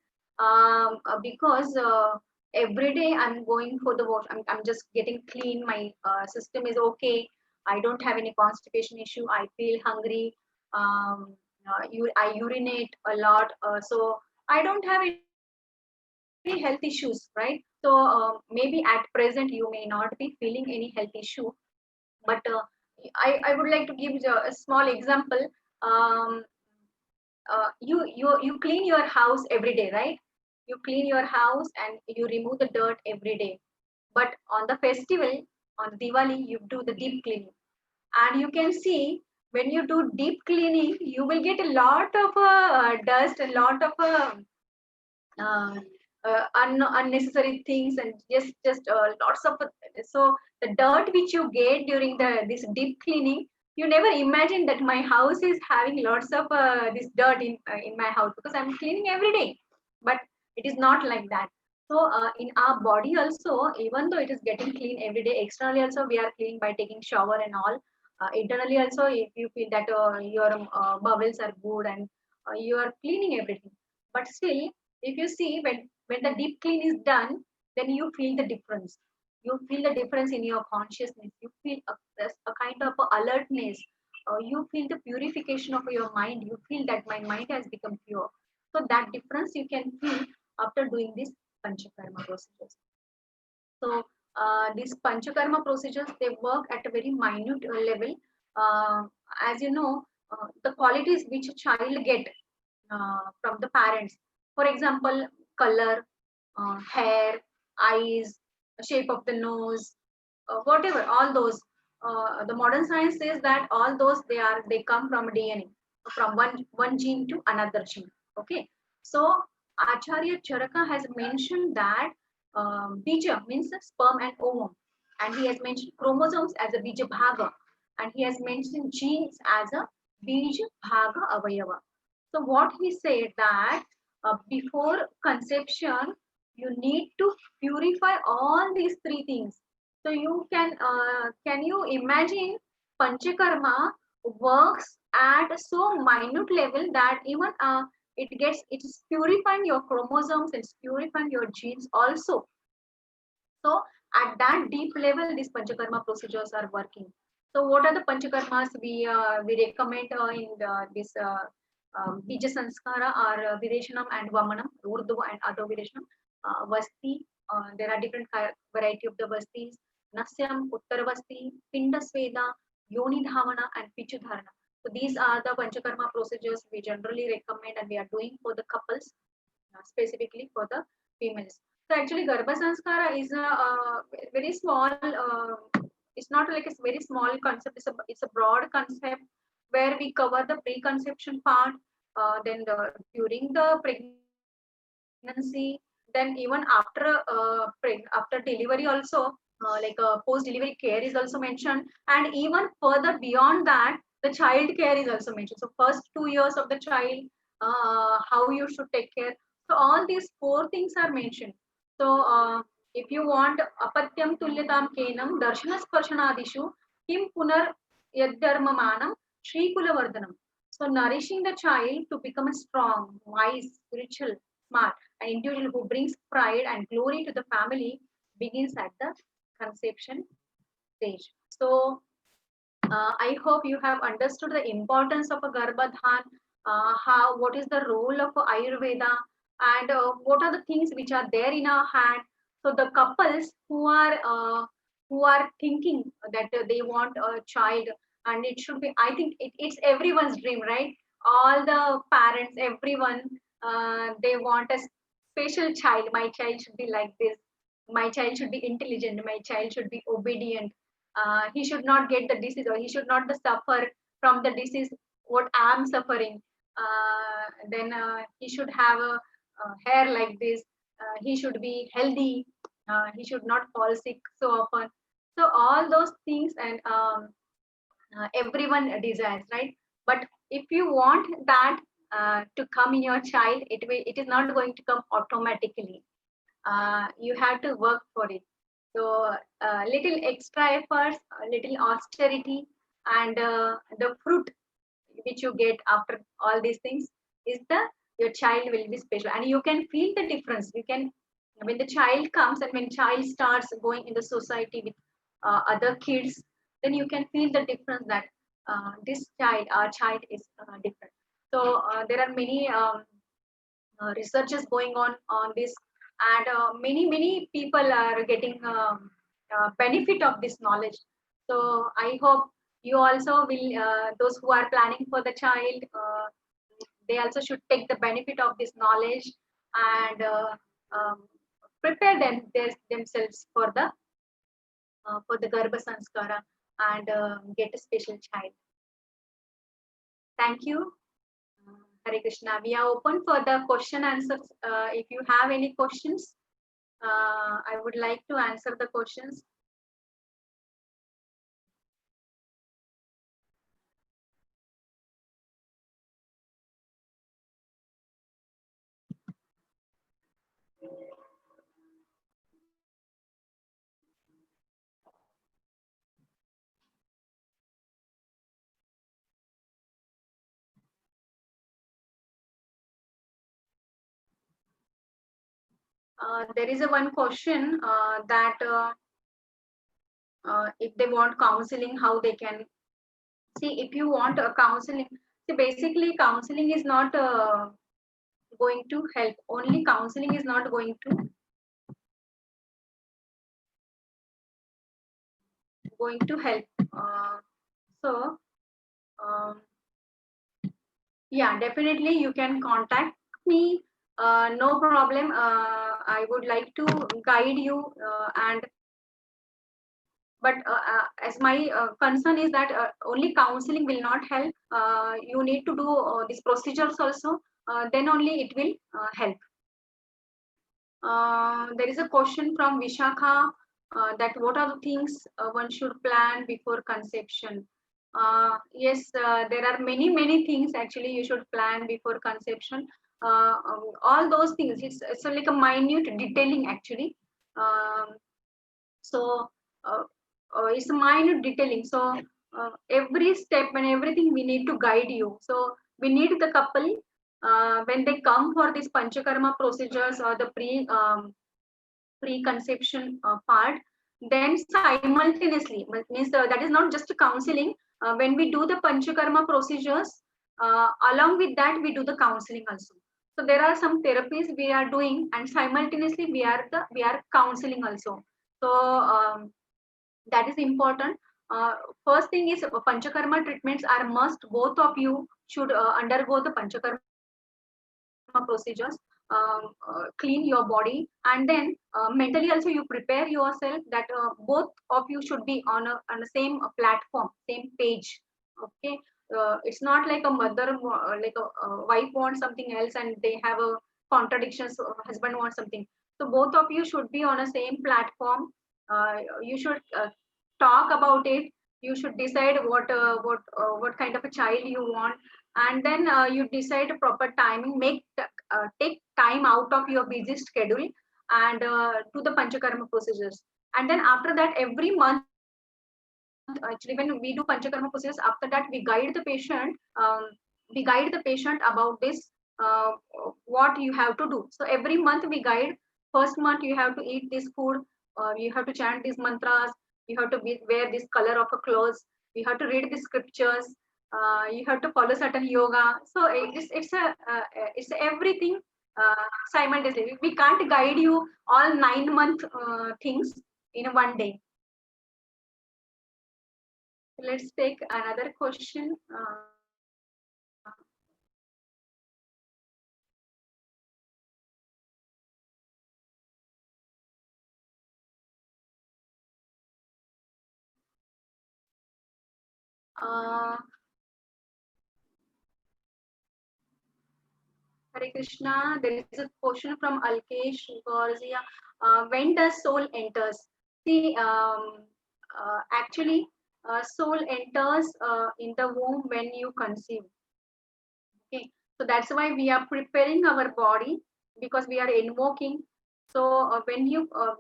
because every day I'm going for the wash. I'm just getting clean. My system is okay. I don't have any constipation issue. I feel hungry. I urinate a lot. So I don't have any health issues, right? So maybe at present you may not be feeling any health issue, but I would like to give you a small example. Um, you clean your house every day, right? You clean your house and you remove the dirt every day. But on the festival, on Diwali, you do the deep cleaning, and you can see when you do deep cleaning, you will get a lot of dust, a lot of uh, unnecessary things, and just lots of so the dirt which you get during the this deep cleaning, you never imagine that my house is having lots of this dirt in my house, because I'm cleaning every day. But it is not like that. So in our body also, even though it is getting clean every day, externally also we are cleaning by taking shower and all. Internally also, if you feel that your bowels are good, and you are cleaning everything, but still, if you see, when the deep clean is done, then you feel the difference. You feel the difference in your consciousness. You feel a kind of alertness. You feel the purification of your mind. You feel that my mind has become pure. So that difference you can feel after doing this panchakarma procedures. So these panchakarma procedures, they work at a very minute level. uh, as you know, the qualities which a child get from the parents. For example, color, hair, eyes, shape of the nose, whatever, all those. The modern science says that all those they come from DNA, from one gene to another gene. Okay, so Acharya Charaka has mentioned that bija means sperm and ovum, and he has mentioned chromosomes as a bija bhaga, and he has mentioned genes as a bija bhaga avayava. So what he said that before conception, you need to purify all these three things. So you can you imagine Panchakarma works at so minute level that even it's purifying your chromosomes, it's purifying your genes also. So at that deep level, these Panchakarma procedures are working. So what are the Panchakarmas we recommend in this Bija Sanskara or Videshanam and Vamanam, Urdu and Adho Videshanam, Vasti. There are different variety of the Vastis, Nasyam, Uttarvasti, Pinda Sveda, Yoni Dhavana and Pichu Dharana. So these are the Panchakarma procedures we generally recommend and we are doing for the couples, specifically for the females. So actually, Garbha Sanskara is a very small. It's not like a very small concept. It's a broad concept where we cover the preconception part, then during the pregnancy, then even after delivery also, like post delivery care is also mentioned, and even further beyond that, the child care is also mentioned. So first 2 years of the child, how you should take care. So all these four things are mentioned. So if you want apatyam tulyatam kenam darshana sparshanadishu kim punar yaddharmamanam shrikula vardhanam. So nourishing the child to become a strong, wise, spiritual, smart, an individual who brings pride and glory to the family begins at the conception stage. So I hope you have understood the importance of a Garbhadhan, how what is the role of Ayurveda, and what are the things which are there in our hand. So the couples who are thinking that they want a child, and it should be, I think it's everyone's dream, right? All the parents, everyone, they want a special child. My child should be like this. My child should be intelligent. My child should be obedient. He should not get the disease, or he should not suffer from the disease what I'm suffering. Then he should have a hair like this. He should be healthy. He should not fall sick so often. So all those things, and everyone desires, right? But if you want that to come in your child, it is not going to come automatically. You have to work for it. So little extra efforts, a little austerity, and the fruit which you get after all these things is the your child will be special, and you can feel the difference. You can, when the child comes and when child starts going in the society with other kids, then you can feel the difference that this child, our child, is different. So there are many researches going on this, and many people are getting benefit of this knowledge. So I hope you also will, those who are planning for the child, they also should take the benefit of this knowledge, and um, prepare themselves for the garbha sanskara, and get a special child. Thank you. Hare Krishna. We are open for the question answers. If you have any questions, I would like to answer the questions. There is a one question that if they want counseling, how they can see. If you want a counseling, see, basically counseling is not going to help. Only counseling is not going to help. So um, yeah, definitely you can contact me. No problem. I would like to guide you, and but as my concern is that only counseling will not help. You need to do these procedures also. Then only it will help. There is a question from Vishakha that what are the things one should plan before conception? Yes, there are many things actually you should plan before conception. All those things, it's like a minute detailing actually. Um, so uh, it's a minute detailing. So every step and everything we need to guide you. So we need the couple when they come for these panchakarma procedures or the preconception part, then simultaneously means that is not just counseling. When we do the panchakarma procedures, along with that we do the counseling also. So there are some therapies we are doing, and simultaneously we are counseling also. So that is important. uh, First thing is panchakarma treatments are must. Both of you should undergo the panchakarma procedures, clean your body, and then mentally also you prepare yourself that both of you should be on the same platform, same page. Okay, it's not like a mother like a wife wants something else and they have a contradiction, so husband wants something. So both of you should be on a same platform. You should talk about it. You should decide what kind of a child you want, and then you decide a proper timing. Take time out of your busy schedule and do the panchakarma procedures. And then after that, every month, actually when we do panchakarma procedures, after that we guide the patient about this, uh, what you have to do. So every month we guide. First month you have to eat this food, you have to chant these mantras, you have to wear this color of a clothes, you have to read the scriptures, you have to follow certain yoga. So it's everything simultaneously. We can't guide you all 9 month things in one day. Let's take another question. Uh, Hare Krishna. There is a question from Alkesh Gorzia. When does soul enters? See, actually, soul enters in the womb when you conceive. Okay, so that's why we are preparing our body, because we are invoking. So when you are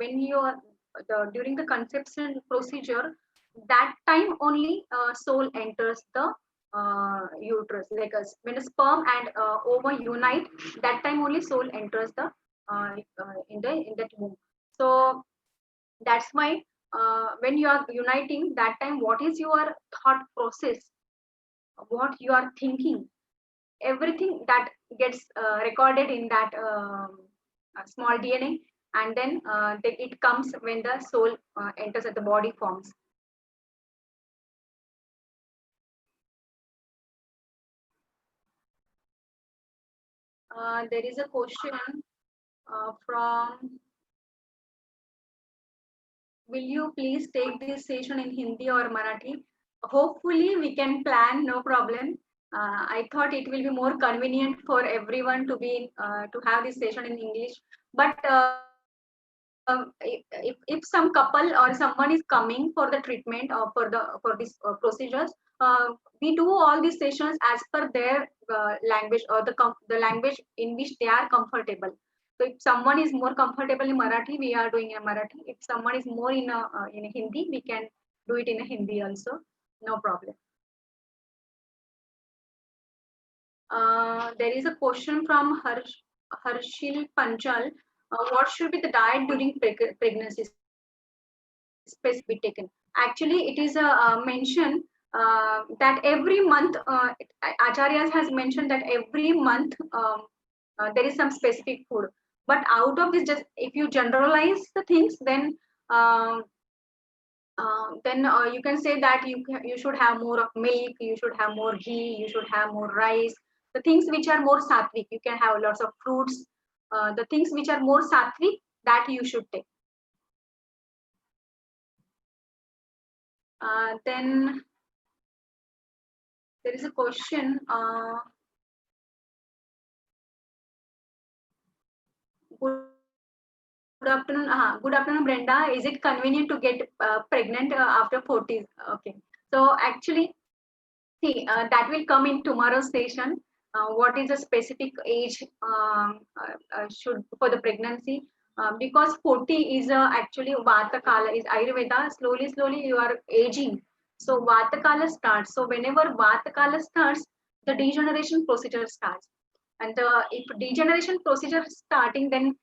during the conception procedure, that time only soul enters the uterus. Like when a sperm and ovum unite, that time only soul enters the in that womb. So that's why when you are uniting, that time what is your thought process, what you are thinking, everything that gets recorded in that small DNA, and then it comes when the soul enters at the body forms. There is a question from, will you please take this session in Hindi or Marathi? Hopefully, we can plan, no problem. I thought it will be more convenient for everyone to have this session in English, but if some couple or someone is coming for the treatment or for these procedures, we do all these sessions as per their language, or the language in which they are comfortable. So if someone is more comfortable in Marathi, we are doing in Marathi. If someone is more in a Hindi, we can do it in a Hindi also. No problem. There is a question from Harshil Panchal. What should be the diet during pregnancy? Specific taken. Actually, it is a mention that every month, Acharyas has mentioned that every month there is some specific food. But out of this, just if you generalize the things, um, then you can say that you should have more of milk, you should have more ghee, you should have more rice. The things which are more sattvic, you can have lots of fruits. The things which are more sattvic, that you should take. Then there is a question. Good afternoon. Good afternoon, Brenda. Is it convenient to get pregnant after 40s? Okay. So actually, see, that will come in tomorrow's session. What is the specific age should for the pregnancy? Because 40 is actually Vata Kala is Ayurveda. Slowly, you are aging. So Vata Kala starts. So whenever Vata Kala starts, the degeneration procedure starts. And if degeneration procedure is starting, then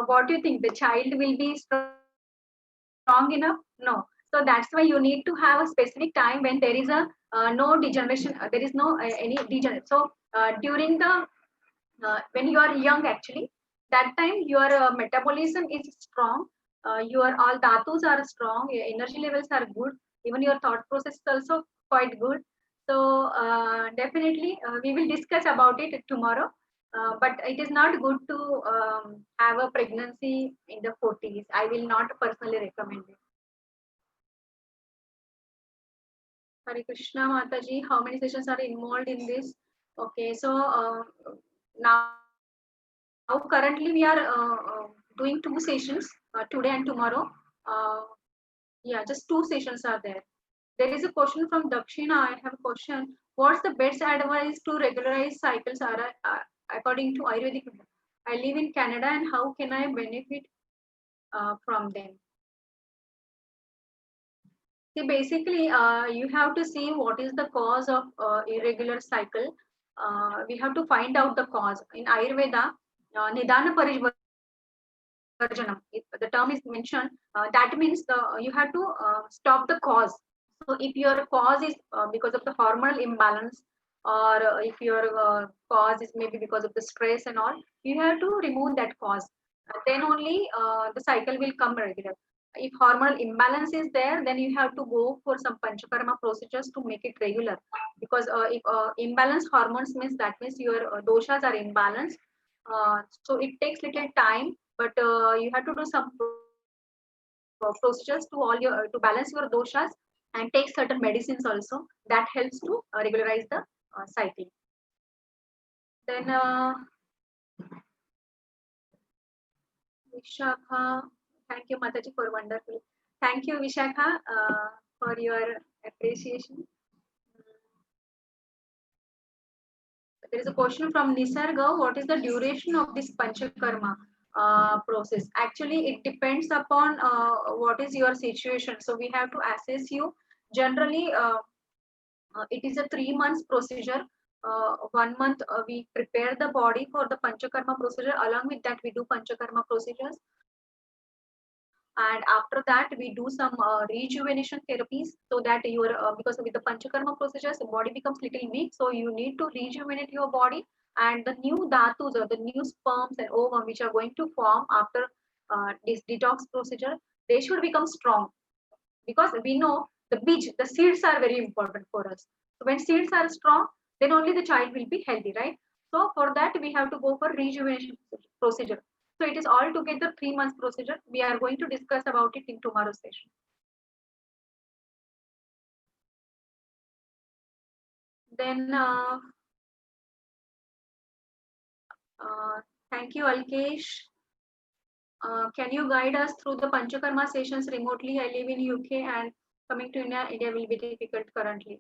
what do you think? The child will be strong enough? No. So that's why you need to have a specific time when there is a no degeneration, there is no any degeneration. So during the when you are young, actually, that time your metabolism is strong, your all dhatus are strong, your energy levels are good, even your thought process is also quite good. So definitely we will discuss about it tomorrow. But it is not good to have a pregnancy in the 40s. I will not personally recommend it. Hare Krishna Mataji, how many sessions are involved in this? Okay, so now currently we are doing two sessions, today and tomorrow. Uh, yeah, just two sessions are there. There is a question from Dakshina. I have a question. What's the best advice to regularize cycles according to Ayurvedic? I live in Canada, and how can I benefit from them? See, basically, you have to see what is the cause of irregular cycle. We have to find out the cause. In Ayurveda, Nidana Parivarjanam, if the term is mentioned, that means you have to stop the cause. So if your cause is because of the hormonal imbalance, or if your cause is maybe because of the stress and all, you have to remove that cause. Then only the cycle will come regular. If hormonal imbalance is there, then you have to go for some panchakarma procedures to make it regular. Because if imbalance hormones means, that means your doshas are imbalanced. So it takes little time, but you have to do some procedures to all your to balance your doshas, and take certain medicines also that helps to regularize the cycle. Then Vishakha, thank you Mataji for wonderful. Thank you Vishakha for your appreciation. There is a question from Nisarga. What is the duration of this panchakarma process? Actually, it depends upon what is your situation. So we have to assess you. Generally, it is a 3 months procedure. 1 month we prepare the body for the panchakarma procedure. Along with that, we do panchakarma procedures, and after that we do some rejuvenation therapies, so that your because with the panchakarma procedures the body becomes little weak, so you need to rejuvenate your body, and the new dhatus or the new sperms and ovum which are going to form after this detox procedure, they should become strong, because we know the seeds are very important for us. So when seeds are strong, then only the child will be healthy, right? So for that we have to go for rejuvenation procedure. So it is altogether 3 months procedure. We are going to discuss about it in tomorrow's session. Then uh, thank you Alkesh. Can you guide us through the panchakarma sessions remotely? I live in UK, and coming to India will be difficult currently.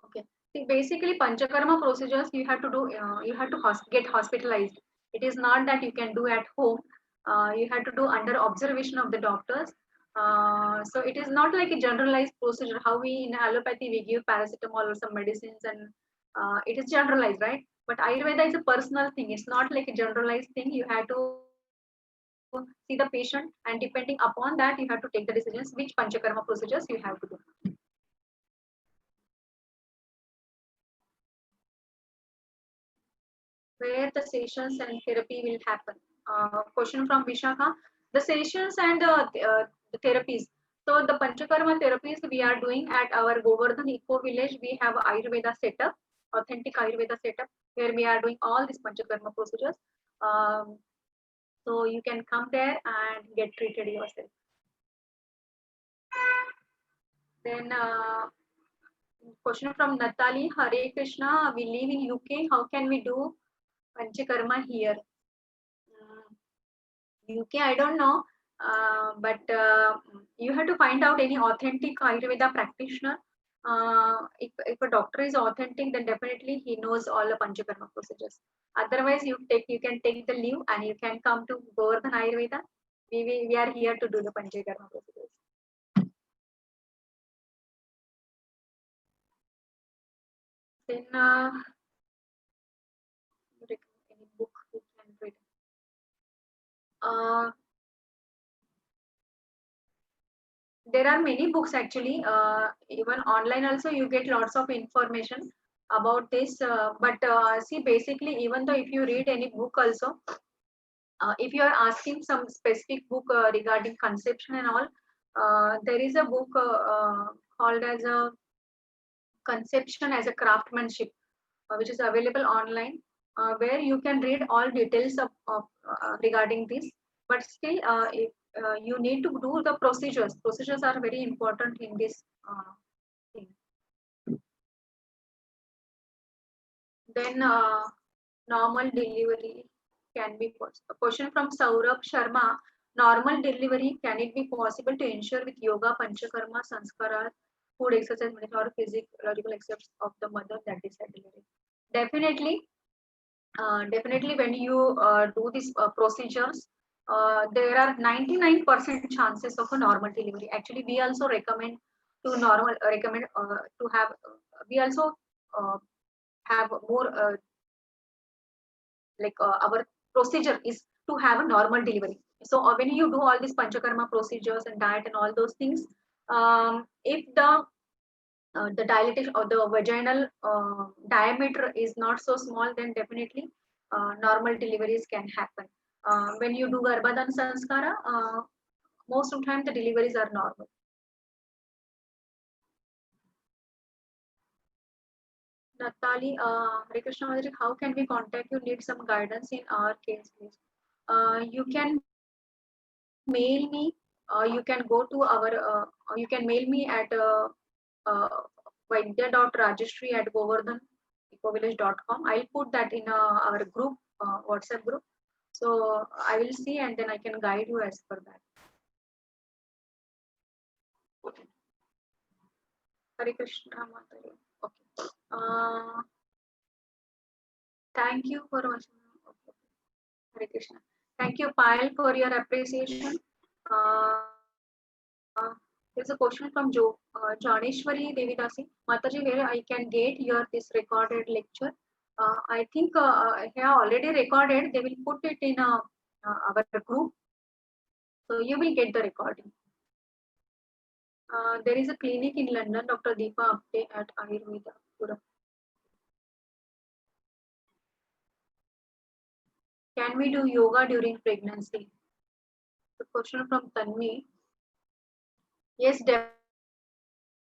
Okay. See, basically, Panchakarma procedures you have to do. You have to get hospitalized. It is not that you can do at home. You have to do under observation of the doctors. So it is not like a generalized procedure. How we in allopathy we give paracetamol or some medicines, and it is generalized, right? But Ayurveda is a personal thing. It's not like a generalized thing. You have to see the patient, and depending upon that, you have to take the decisions which Panchakarma procedures you have to do. Where the sessions and therapy will happen. Question from Vishakha. The sessions and the therapies. So the Panchakarma therapies we are doing at our Govardhan Eco Village. We have Ayurveda setup, authentic Ayurveda setup, where we are doing all these Panchakarma procedures. Um, so you can come there and get treated yourself. Then question from Natali. Hare Krishna. We live in UK. How can we do Panchakarma here? Mm, UK, I don't know, but you have to find out any authentic Ayurveda practitioner. If a doctor is authentic, then definitely he knows all the Panchakarma procedures. Otherwise, you can take the leave and you can come to Govardhan Ayurveda. We are here to do the Panchakarma procedures. Then any book you can read. Uh, there are many books actually. Even online also you get lots of information about this. But see, basically, even though if you read any book also, if you are asking some specific book regarding conception and all, there is a book called as a conception as a craftsmanship, which is available online, where you can read all details of regarding this. But still, if you need to do the procedures. Procedures are very important in this thing. Then normal delivery can be possible. A question from Saurabh Sharma. Normal delivery, can it be possible to ensure with yoga, panchakarma, sanskara, food, exercise, meditation, or physiological excepts of the mother that decide delivery? Definitely, definitely when you do these procedures, there are 99% chances of a normal delivery. Actually, we also recommend to normal recommend to have. We also uh, have more our procedure is to have a normal delivery. So when you do all these panchakarma procedures and diet and all those things, if the dilatation or the vaginal diameter is not so small, then definitely normal deliveries can happen. When you do Garbhadan Sanskara, most of the time the deliveries are normal. Natali, Hare Krishna Madhuri, how can we contact you? Need some guidance in our case, please. You can mail me. You can go to our. You can mail me at uh, vaidya.rajeshri@govardhan.ecovillage.com. I'll put that in our group, WhatsApp group. So I will see and then I can guide you as per that. Hare Krishna Mataji. Okay. Thank you for watching. Okay. Hare Krishna. Thank you, Payal, for your appreciation. Uh, there's a question from Janeshwari Devidasi. Mataji, where I can get your this recorded lecture? I think here already recorded. They will put it in our group, so you will get the recording. There is a clinic in London, Dr. Deepa Apte at Ayurveda Pura. Can we do yoga during pregnancy? The question from Tanvi. Yes,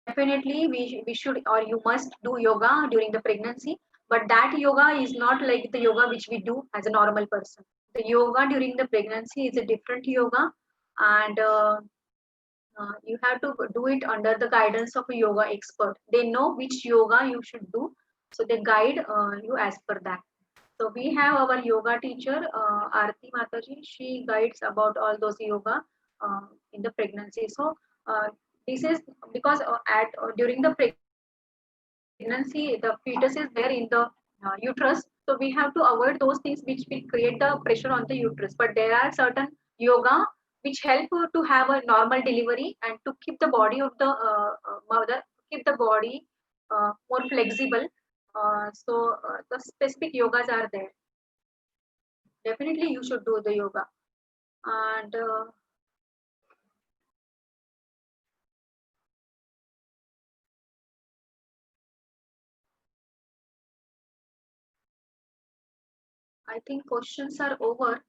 definitely we should or you must do yoga during the pregnancy, but that yoga is not like the yoga which we do as a normal person. The yoga during the pregnancy is a different yoga, and you have to do it under the guidance of a yoga expert. They know which yoga you should do, so they guide you as per that. So we have our yoga teacher, Aarti Mataji. She guides about all those yoga in the pregnancy. So this is because at during the pregnancy, the fetus is there in the uterus. So we have to avoid those things which will create the pressure on the uterus. But there are certain yoga which help to have a normal delivery and to keep the body of the mother, keep the body more flexible. The specific yogas are there. Definitely, you should do the yoga. And I think questions are over.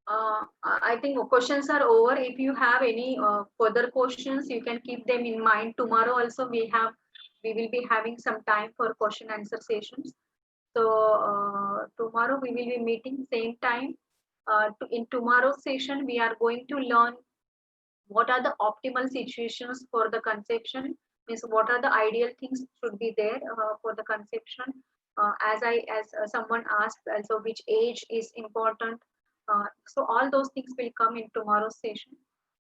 I think questions are over. If you have any further questions, you can keep them in mind. Tomorrow also we will be having some time for question answer sessions. So tomorrow we will be meeting same time In tomorrow's session, we are going to learn what are the optimal situations for the conception, means what are the ideal things should be there for the conception. As someone asked also, which age is important. So all those things will come in tomorrow's session.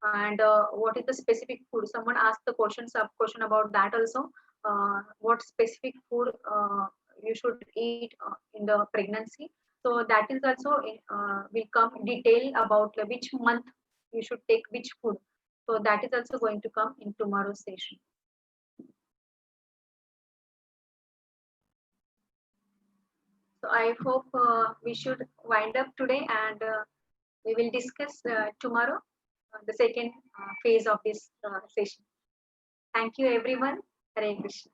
And what is the specific food, someone asked the question, sub question about that also. What specific food you should eat in the pregnancy. So that is also will come detail about which month you should take which food. So that is also going to come in tomorrow's session. So I hope we should wind up today, and we will discuss tomorrow the second phase of this session. Thank you everyone. Hare Krishna.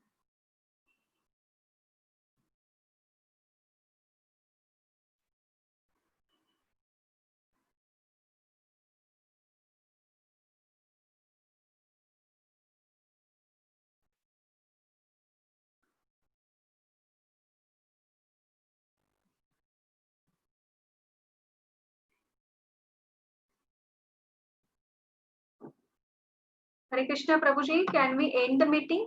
Hare Krishna Prabhuji, can we end the meeting?